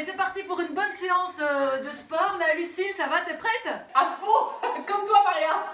Allez, c'est parti pour une bonne séance de sport. Là, Lucille, ça va, t'es prête? À fond, comme toi, Maria.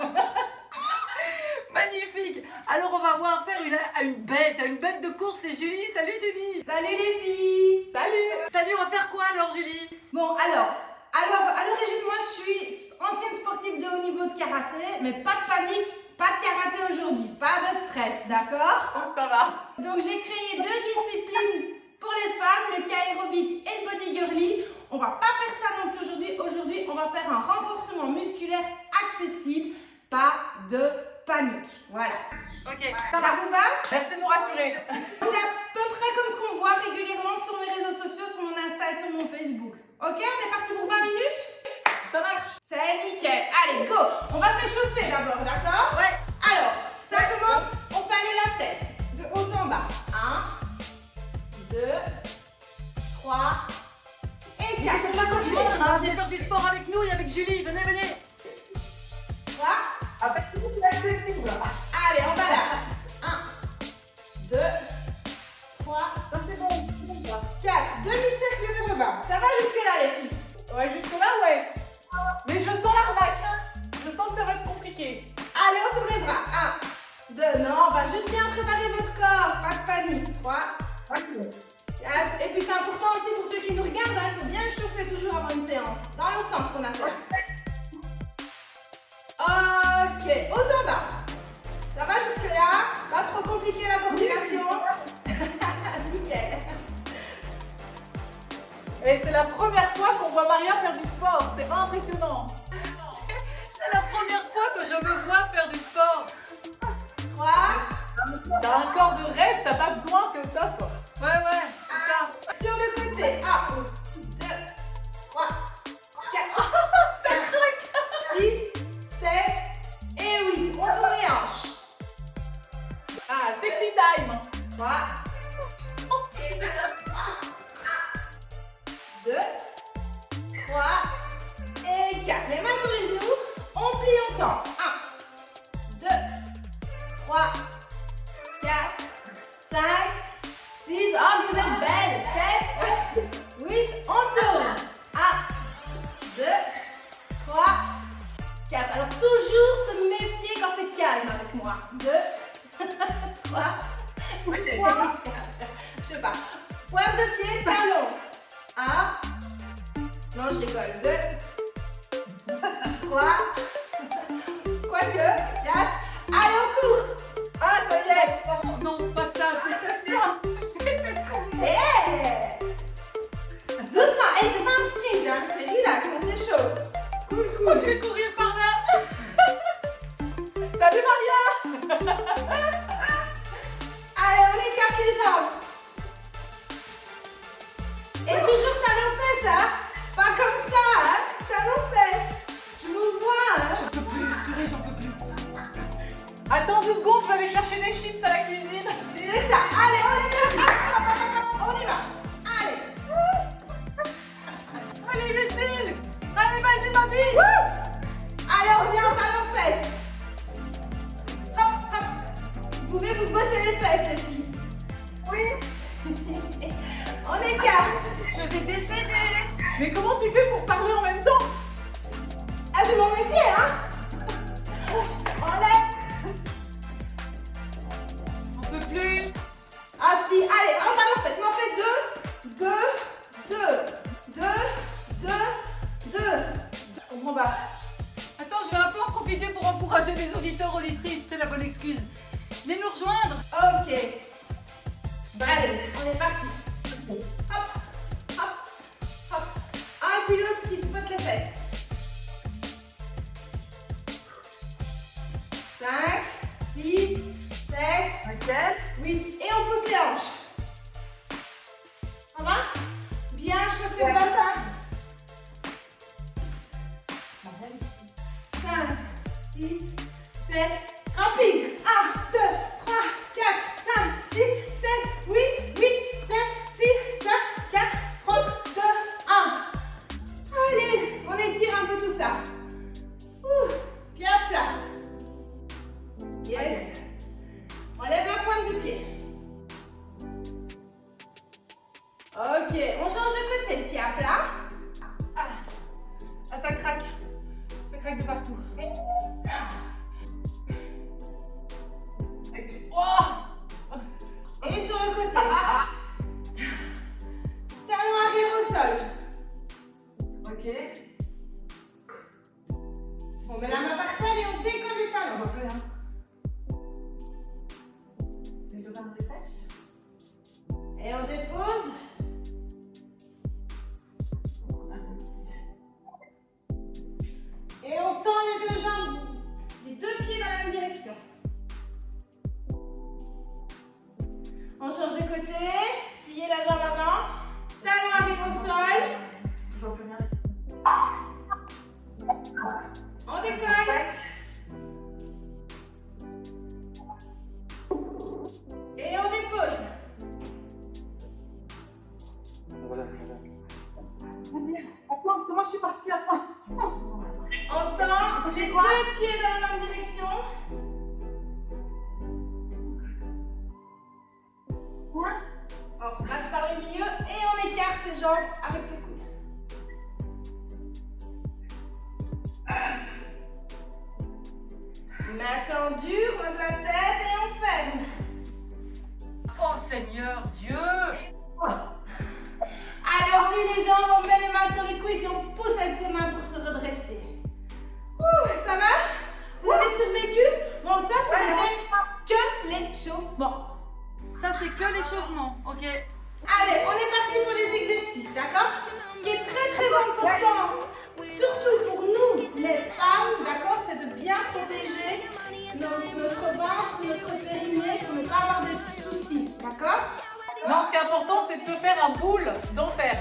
Magnifique. Alors, on va voir faire une bête de course. C'est Julie. Salut, Julie. Salut les filles. Salut. Salut, on va faire quoi alors, Julie? Bon, alors à l'origine, moi je suis ancienne sportive de haut niveau de karaté, mais pas de panique, pas de karaté aujourd'hui, pas de stress, d'accord? Oh, ça va. Donc j'ai créé 2 disciplines pour les femmes, le K-aerobic et le body girly. On va pas faire ça non plus aujourd'hui. Aujourd'hui, on va faire un renforcement musculaire accessible, pas de panique. Voilà. Ok, Ça vous va? Merci de nous rassurer. C'est à peu près comme ce qu'on voit régulièrement sur mes réseaux sociaux, sur mon Insta et sur mon Facebook. Ok, on est parti pour 20 minutes? Ça marche. C'est nickel. Allez, go. On va s'échauffer d'abord, d'accord? Ouais. Alors, ça commence, on fait aller la tête de haut en bas. 1, 2, 3 et 4. C'est pas continuer. Venez faire du sport avec nous et avec Julie. Venez, venez. 3. Allez, on balance. 1, 2, 3. Ça c'est bon. 4. Demi-cercle vers le bas. Ça va jusque-là, les filles? Ouais, jusque-là, ouais. Mais je sens l'arnaque. Je sens que ça va être compliqué. Allez, on tourne les bras. 1, 2. Non, on va juste bien préparer votre corps. Pas de panique. 3, 4. Et puis c'est important aussi pour ceux qui nous regardent, il faut bien chauffer toujours avant une séance. Dans l'autre sens qu'on a fait. Ok, haut en bas. Ça va jusque là? Pas trop compliqué la coordination? Nickel. Et c'est la première fois qu'on voit Maria faire du sport. C'est impressionnant. C'est la première fois que je me vois faire du sport. 3. T'as un corps de rêve, t'as pas besoin que ça, quoi. Ouais, c'est ça. Sur le côté. 1, 2, 3, 4, Ça craque. 6, 7 et 8. On tourne les hanches. Ah, sexy time. 3 et 2, 3 et 4. Les mains sur les genoux, on plie, on tend. 1, 2, 3, 4, 5, 6. Oh, vous êtes belle. 7, 8. On tourne. 1, 2, 3, 4. Alors, toujours se méfier quand c'est calme avec moi. 2, 3, 4. Je sais pas. Pointe de pied, talon. 1. Non, je rigole. 2, 3. Quoique. 4. Allez, on court. Ah, ça y est. Oh non, pas ça. Je déteste ça. Je déteste qu'on... Hey. Doucement. Hey, c'est pas un sprint, hein. C'est relax, on s'échauffe. Cool, Oh, cool. je vais courir par là. Salut, Maria. Allez, on écarte les jambes. Et toujours talon-fesse, hein. Pas comme ça, hein. Talon-fesse. Je vous vois, hein. J'en peux plus, purée, j'en peux plus. Attends 2 secondes, je vais aller chercher des chips à la cuisine. C'est ça. Allez, on y va. On y va. Allez. Allez, Lucille. Allez, vas-y, ma biche. Allez, on revient en talon-fesse. Hop, hop. Vous pouvez vous botter les fesses, les filles. Oui. On écarte. Je vais décéder. Mais comment tu fais pour parler en même temps? Ah, c'est mon métier, hein. On lève. On peut plus. Ah si, allez, en talon-fesse. On en fait 2, 2, 2, 2, 2, 2. On prend pas. Attends, je vais un peu en profiter pour encourager mes auditeurs, auditrices. C'est la bonne excuse. Venez nous rejoindre. Ok. Allez, on est parti. Hop, hop, hop. Un puis l'autre qui se botte les fesses. 5, 6, 7, 8. Et on pousse les hanches. Ça va? Bien chauffer le bassin. 5, 6, 7. Rapide. 1, 2, 3, 4, 5, 6, 7, 8, 8, 7, 6, 5, 4, 3, 2, 1. Allez, on étire un peu tout ça. Ouh, bien plat. Yes. On lève la pointe du pied. Ok. Ok, on change de côté. Pied à plat. Ah, ça craque. Ça craque de partout. Oh! Et sur le côté. Talon arrière au sol. Ok. On met la main par terre et on décolle les talons. On peut, hein. Les deux mains des fesses. Et on dépose. Et on tend les deux jambes, les deux pieds dans la même direction. On change de côté, pliez la jambe avant, talon arrive au sol. Je vois plus rien. On décolle. Et on dépose. Voilà. Attends, parce que moi je suis partie, attends. On tend les deux pieds dans la même direction. On passe par le milieu et on écarte les jambes avec ses coudes. Main tendue, rentre la tête et on ferme. Oh Seigneur Dieu! Allez, on plie les jambes, on met les mains sur les cuisses et on pousse avec ses mains pour se redresser. Ouh, ça va? Vous avez survécu? Bon, ça, c'était que l'échauffement. Ça c'est que l'échauffement, ok? Allez, on est parti pour les exercices, d'accord? Ce qui est très très important, surtout pour nous, les femmes, d'accord, c'est de bien protéger notre ventre, notre périnée pour ne pas avoir de soucis, d'accord? Non, ce qui est important, c'est de se faire un boule d'enfer.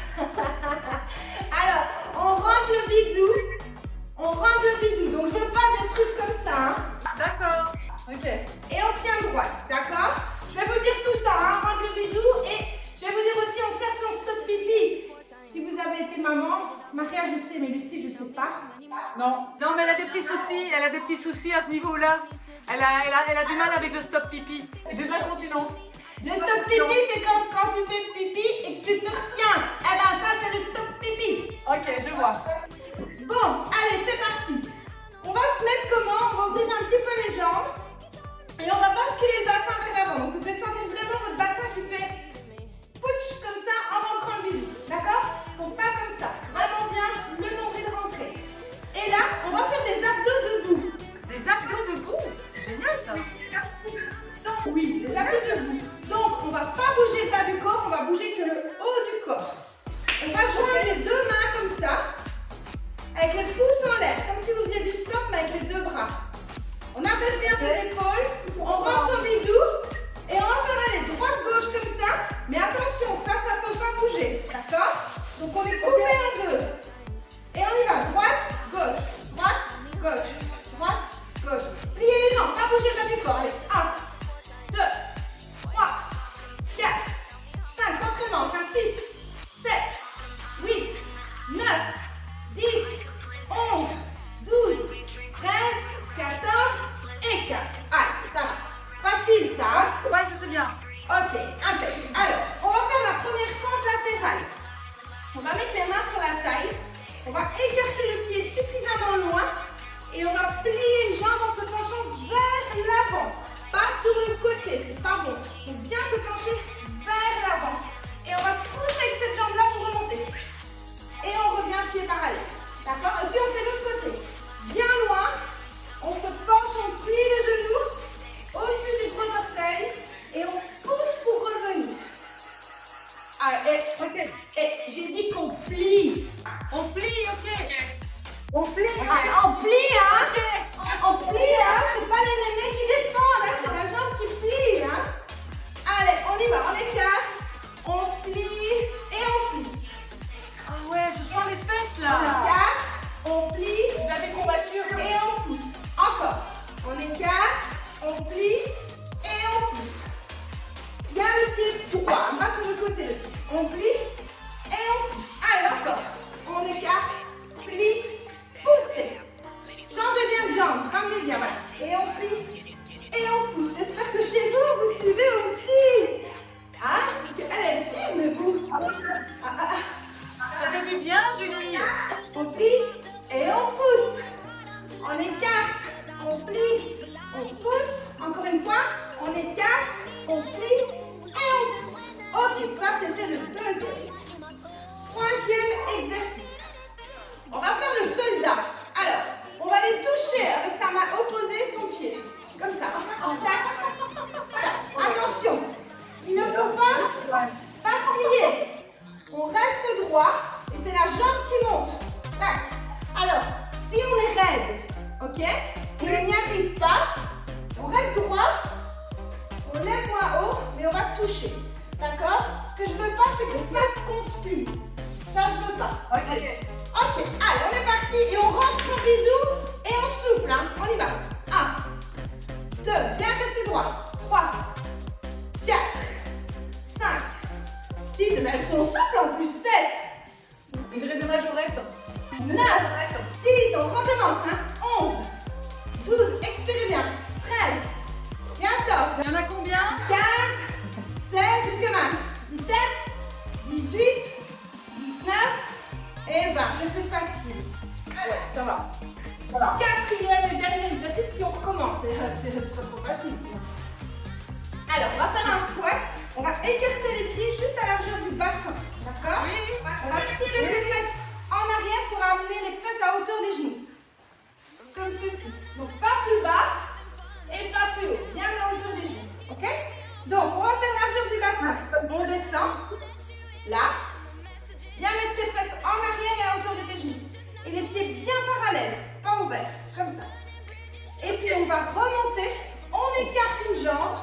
Alors, on rentre le bidou. On rentre le bidou. Donc, je veux pas des trucs comme ça. Hein. D'accord. Ok. Et on se tient droite, d'accord? Je vais vous dire tout le temps, hein, rentre le bidou. Et je vais vous dire aussi, on serre son stop pipi. Si vous avez été maman, Maria, je sais, mais Lucie, je sais pas. Non. Non mais elle a des petits soucis, elle a des petits soucis à ce niveau-là. Elle a du mal avec le stop pipi. J'ai de l'incontinence. Le stop pipi, c'est comme quand tu fais pipi et que tu te retiens. Eh ben, ça, c'est le stop pipi. Ok, je vois. Bon, allez, c'est parti. On va se mettre comment? On va ouvrir un petit peu les jambes et on va basculer le bassin vers l'avant. Donc, vous devez sentir vraiment votre bassin qui fait pouch comme ça en rentrant le bidou. D'accord? Donc, pas comme ça. Vraiment bien, le nombril rentré. Et là, on va faire des abdos debout. Des abdos debout. C'est génial ça. Donc, oui, des abdos debout. Donc, on va pas bouger le bas du corps, on va bouger que le haut du corps. On va joindre les deux mains comme ça, avec les pouces en l'air, comme si vous faisiez du stop, mais avec les deux bras. On abaisse bien ses épaules, on rentre son bidou, et on va faire aller droite-gauche comme ça, mais attention, ça peut pas bouger, d'accord? Donc, on est coupé en deux. Et on y va, droite, gauche, droite, gauche, droite, gauche. Pliez les jambes, pas bouger le bas du corps. Allez, 1, 2, 3, 4, 5, rentrez manche, 6, 7, 8, 9, 10, 11, 12, 13, 14 et 4. Allez, ça va. Facile ça, hein? Ouais, ça c'est bien. Ok, impeccable. Alors, on va faire la première fente latérale. On va mettre les mains sur la taille. On va écarter le pied suffisamment loin et on va plier une jambe en se penchant vers l'avant. Pas sur le côté, c'est pas bon. Il faut bien se pencher vers l'avant. Et on va pousser avec cette jambe-là pour remonter. Et on revient pied parallèle. D'accord? Et puis on fait l'autre côté. Bien loin. On se penche, on plie les genoux au-dessus des gros orteils et on pousse pour revenir. Ah, et j'ai dit qu'on plie. On plie, ok. On plie. Ah, on plie, hein? Ok. On plie, hein? C'est pas les nénés qui descendent, hein? C'est la jambe qui plie, hein? Allez, on y va, on écarte, on plie et on pousse. Ah ouais, je sens les fesses On là. écarte, on plie J'avais combattu. et on pousse. Encore. On écarte, on plie et on pousse. Bien le pied droit, pas sur le côté. On plie et on pousse. Allez, encore. On écarte, plie, poussez. Changez bien de jambe, ramenez bien, voilà. Et on plie et on pousse. J'espère que chez vous, vous suivez aussi. Hein? Parce qu'elle, elle suit, mais vous Donc ça, c'était le deuxième. Troisième exercice. On va faire le soldat. Alors, on va aller toucher avec sa main opposée son pied. Comme ça. Tac. Voilà. Attention. Il ne faut pas se plier. On reste droit et c'est la jambe qui monte. Tac. Alors, si on est raide, ok? Si on n'y arrive pas, on reste droit, on lève moins haut, mais on va toucher. D'accord? Ce que je veux pas, c'est qu'on se plie. Ça, je veux pas. Ok. Ok, allez, on est parti et on rentre son bidou et on souffle. Hein. On y va. 1, 2, bien rester droit. 3, 4, 5, 6, mais elles sont souples en plus. 7, Degré de majorette. 9, 10, on rentre le ventre. Hein. 11, 12, expirez bien. 13, 14, Il y en a combien? 15, 16, jusque 20, 17, 18, 19 et 20. Je fais facile. Allez, ça va. Voilà. Quatrième et dernier exercice, puis on recommence. C'est trop facile sinon. Alors, on va faire un squat. On va écarter les pieds juste à la largeur du bassin. D'accord? Oui. On va tirer les fesses en arrière pour amener les fesses à hauteur des genoux. Comme ceci. Donc, pas plus bas et pas plus haut. Bien à hauteur des genoux. Ok? Donc, on va faire la largeur du bassin. On descend. Là. Bien mettre tes fesses en arrière et à hauteur de tes genoux. Et les pieds bien parallèles, pas ouverts, comme ça. Et puis on va remonter, on écarte une jambe,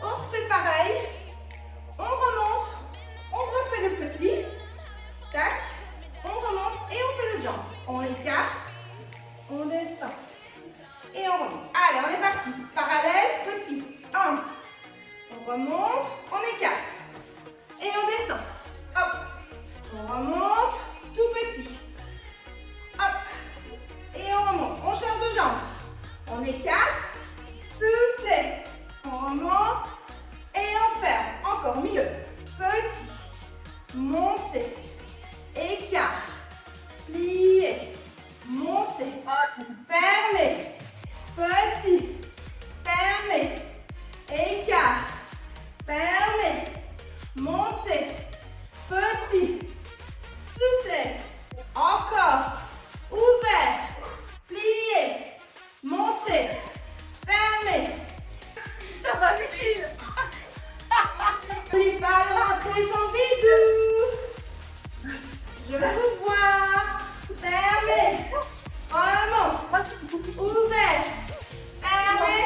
on refait pareil, on remonte, on refait le petit, tac, on remonte et on fait le jambe. On écarte, on descend et on remonte. Allez, on est parti. Parallèle, petit. 1, on remonte, on écarte et on descend. Hop. On remonte, tout petit. Hop. Et on remonte. On change de jambe. On écarte. Soufflez. On remonte. Et on ferme. Encore mieux. Petit. Montez. Écart. Pliez. Montez. Fermez. Petit. Fermez. Écart. Fermez. Montez. Petit. Soufflez. Encore. Ouvert. Plié. Montez. Fermez. Ça va, Lucille? N'oublie pas de rentrer son bidou. Je veux vous voir. Fermez. Remonte. Ouvert. Fermez.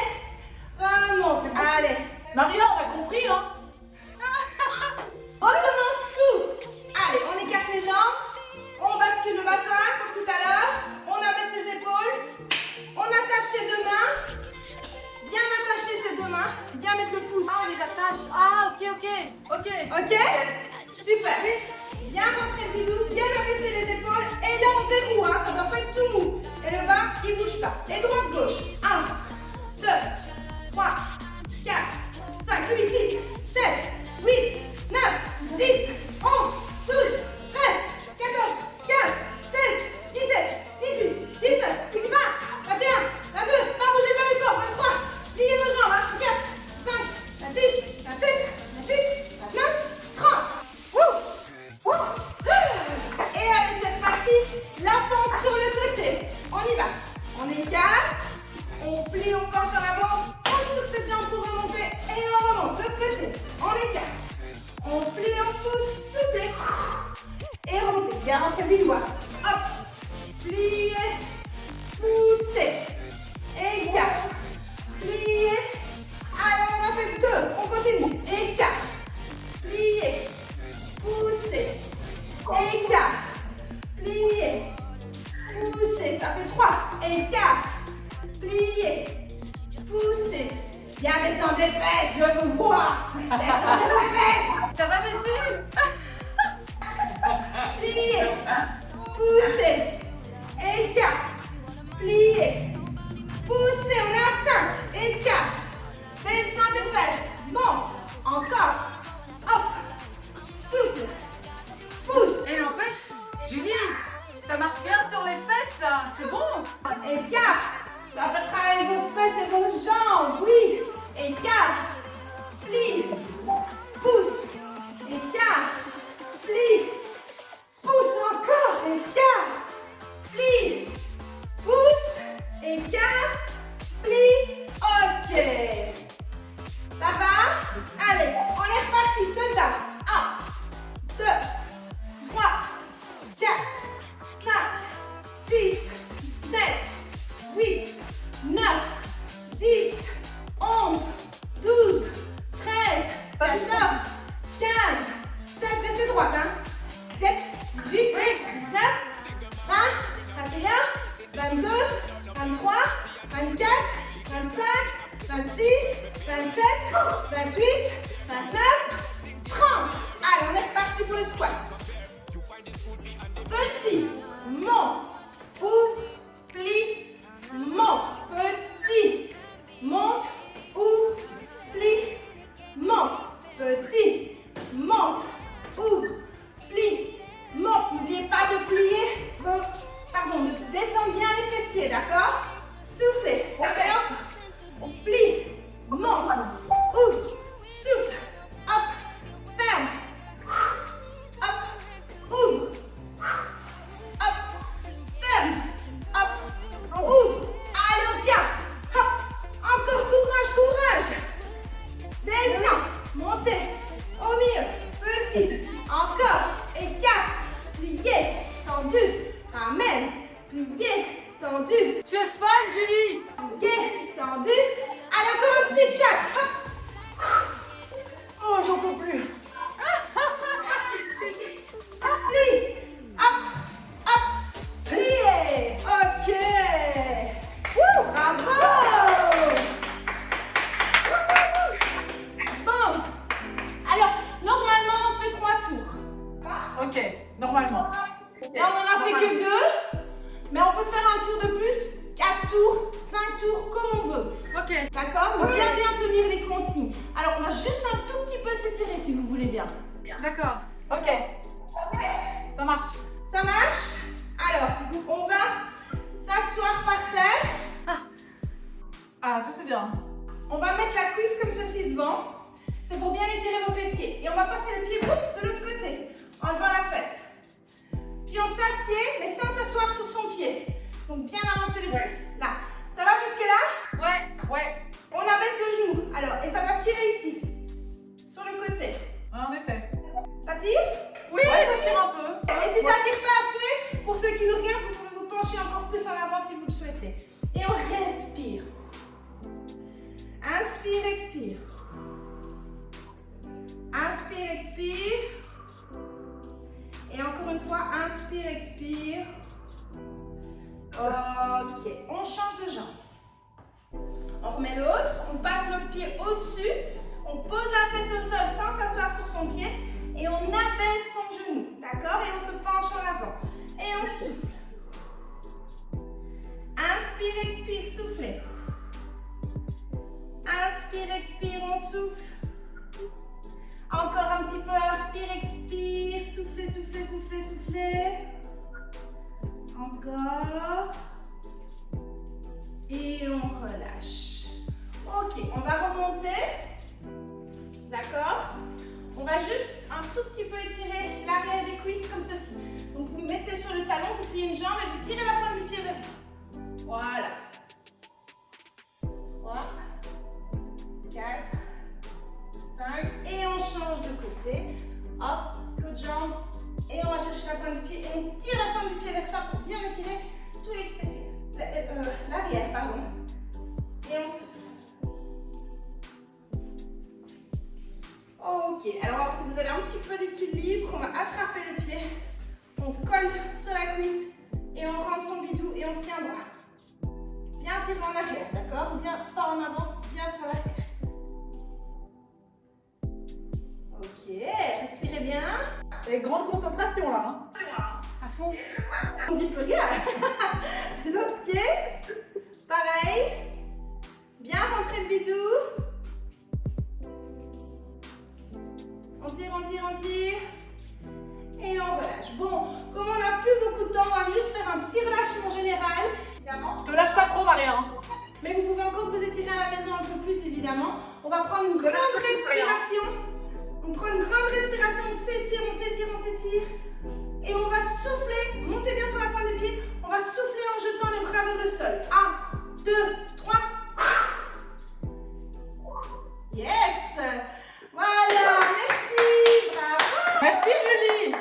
Remonte. Allez. Maria, on a compris, hein? Recommence tout. Allez, on écarte les jambes. On bascule le bassin comme tout à l'heure. On abaisse ses épaules. On attache ses deux mains. Bien attacher ses deux mains. Bien mettre le pouce. Ah, on les attache. Ah, ok. Ok? Super. Bien rentrer le bidou. Bien abaisser les épaules. Et là, on verrou. Hein. Ça doit pas être tout mou. Et le bas, il bouge pas. Et droite-gauche. 1, 2, 3, 4, 5, 8, 6, 7, 8, 9, 10, 11, 12, 13, 14, 15, 16, 17, 18, 19, 20, 21, 22, pas bouger pas les corps, 23, pliez vos jambes, 24, 25, 26, 27, 28, 29, 30. Wouh! Et allez, c'est parti, la pente sur le côté. On y va. On écarte, on plie, on penche en avant, on sur cette jambe pour remonter et on remonte. L'autre côté, on écarte. On plie, on pousse, soufflez. Et remontez. Bien rentrez le bidou. Hop. Pliez. Poussez. Écarte. Pliez. Allez, on en fait deux. On continue. Écarte. Pliez. Poussez. Écarte. Pliez. Poussez. Ça fait 3. Écarte. Pliez. Poussez. Bien descendre les fesses, je vous vois. Descendez les fesses. Ça va, Lucille? Pliez. Poussez. Écarte. Pliez. Poussez. On est à 5. Écarte. Descends les fesses. Monte. Encore. Hop. Souffle. Pousse. Et n'empêche, Julie, ça marche bien sur les fesses, ça. C'est bon. Écarte. Ça va faire travailler vos fesses et vos jambes. Oui. Écarte. Plie. Pousse. Écarte. droite, hein. 7, 18, 19, 20, 21, 22, 23, 24, 25, 26, 27, 28, 29, 30. Allez, on est reparti pour le squat. Petit, monte, ouvre, plie, monte. Petit, monte, ouvre, plie, monte. Petit, monte, ouvre, plie, monte. N'oubliez pas de plier, de descendre bien les fessiers, d'accord? Soufflez, on fait encore. On plie, monte, ouvre, souffle, hop, ferme, hop, ouvre, hop, ferme, hop, ouvre. Allez, on tient, hop, encore courage, courage. Descends, montez, au milieu, petit, encore, et 4, plié, tendu, ramène, plié, tendu. Tu es folle, Julie! Plié, tendu. Allez, encore un petit chat. Hop. Oh, j'en peux plus. Plie. Hop. Hop. Plié. Ok. Bravo. Bon. Alors, normalement, on fait 3 tours. Ok, normalement. Là, on en a fait que 2. Mais on peut faire un tour de plus. 4 tours, 5 tours, comme on veut. Ok. D'accord? Mais bien tenir les consignes. Alors, on va juste un tout petit peu s'étirer si vous voulez bien. D'accord. Ok. Ça marche. Ça marche? Alors, on va s'asseoir par terre. Ah, ça c'est bien. On va mettre la cuisse comme ceci devant. C'est pour bien étirer vos fessiers. Et on va passer le pied oups, de l'autre côté, en levant la fesse. Puis on s'assied, mais sans s'asseoir sur son pied. Donc bien avancer le pied. Là. Ça va jusque-là? Ouais. Ouais. On abaisse le genou. Alors, et ça va tirer ici. Sur le côté. En effet. Ça tire? Oui! Ouais, ça tire un peu. Et si ça tire pas assez, pour ceux qui nous regardent, vous pouvez vous pencher encore plus en avant si vous le souhaitez. Et on respire. Inspire, expire. Inspire, expire. Et encore une fois, inspire, expire. Ok, on change de jambe. On remet l'autre, on passe notre pied au-dessus, on pose la fesse au sol sans s'asseoir sur son pied et on abaisse son genou, d'accord? Et on se penche en avant. Et on souffle. Inspire, expire, soufflez. Inspire, expire, on souffle. Encore un petit peu, inspire, expire, soufflez, soufflez, soufflez, soufflez. Encore. Et on relâche. Ok, on va remonter. D'accord? On va juste un tout petit peu étirer l'arrière des cuisses comme ceci. Donc vous mettez sur le talon, vous pliez une jambe et vous tirez la pointe du pied vers vous. Voilà. 3, 4, 5. Et on change de côté. Hop, l'autre jambe. Et on va chercher la pointe du pied et on tire la pointe du pied vers ça pour bien étirer tout l'extérieur. L'arrière, pardon. Et on souffle. Ok, alors si vous avez un petit peu d'équilibre, on va attraper le pied. On colle sur la cuisse et on rentre son bidou et on se tient droit. Bien tirer en arrière, d'accord? Bien, pas en avant, bien sur l'arrière. Ok, respirez bien. Et grande concentration là. Hein. À fond. On dit plus rien. L'autre pied, pareil. Bien rentrer le bidou. On tire, on tire, on tire. Et on relâche. Bon, comme on n'a plus beaucoup de temps, on va juste faire un petit relâchement général. Évidemment. Te lâche pas trop, Maria. Mais vous pouvez encore vous étirer à la maison un peu plus, évidemment. On va prendre une grande respiration. On prend une grande respiration, on s'étire, on s'étire, on s'étire. Et on va souffler. Montez bien sur la pointe des pieds. On va souffler en jetant les bras vers le sol. 1, 2, 3. Yes! Voilà, merci, bravo! Merci, Julie.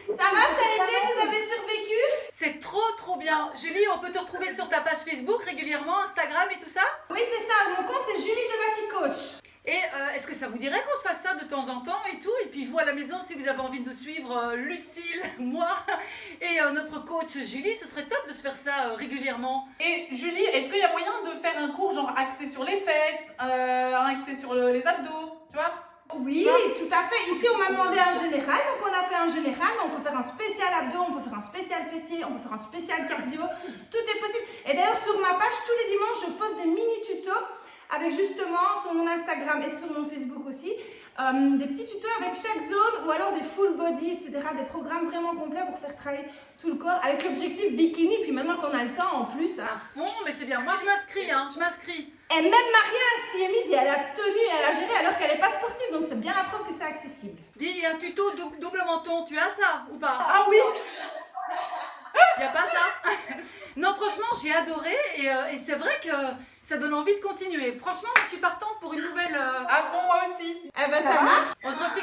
Ça va, ça a été? Vous avez survécu? C'est trop bien. Julie, on peut te retrouver sur ta page Facebook régulièrement, Instagram et tout ça? Oui, c'est ça. Mon compte, c'est Julie de Bati Coach. Et est-ce que ça vous dirait qu'on se fasse ça de temps en temps et tout? Et puis vous à la maison, si vous avez envie de suivre Lucille, moi et notre coach Julie, ce serait top de se faire ça régulièrement. Et Julie, est-ce qu'il y a moyen de faire un cours genre axé sur les fesses, axé sur les abdos, tu vois? Oui, tout à fait. Ici, on m'a demandé un général, donc on a fait un général. On peut faire un spécial abdos, on peut faire un spécial fessier, on peut faire un spécial cardio. Tout est possible. Et d'ailleurs, sur ma page, tous les dimanches, je pose des mini-tutos avec justement, sur mon Instagram et sur mon Facebook aussi, des petits tutos avec chaque zone ou alors des full body, etc. Des programmes vraiment complets pour faire travailler tout le corps avec l'objectif bikini. Puis maintenant qu'on a le temps en plus. À fond, mais c'est bien. Moi, je m'inscris, hein, je m'inscris. Et même Maria s'y est mise et elle a tenu et elle a géré alors qu'elle n'est pas sportive. Donc c'est bien la preuve que c'est accessible. Dis, un tuto double menton, tu as ça ou pas? Ah oui. Y a pas ça? Non, franchement, j'ai adoré et c'est vrai que ça donne envie de continuer. Franchement, moi, je suis partante pour une nouvelle... Ah bon, moi aussi. Eh ben ça marche. On se refait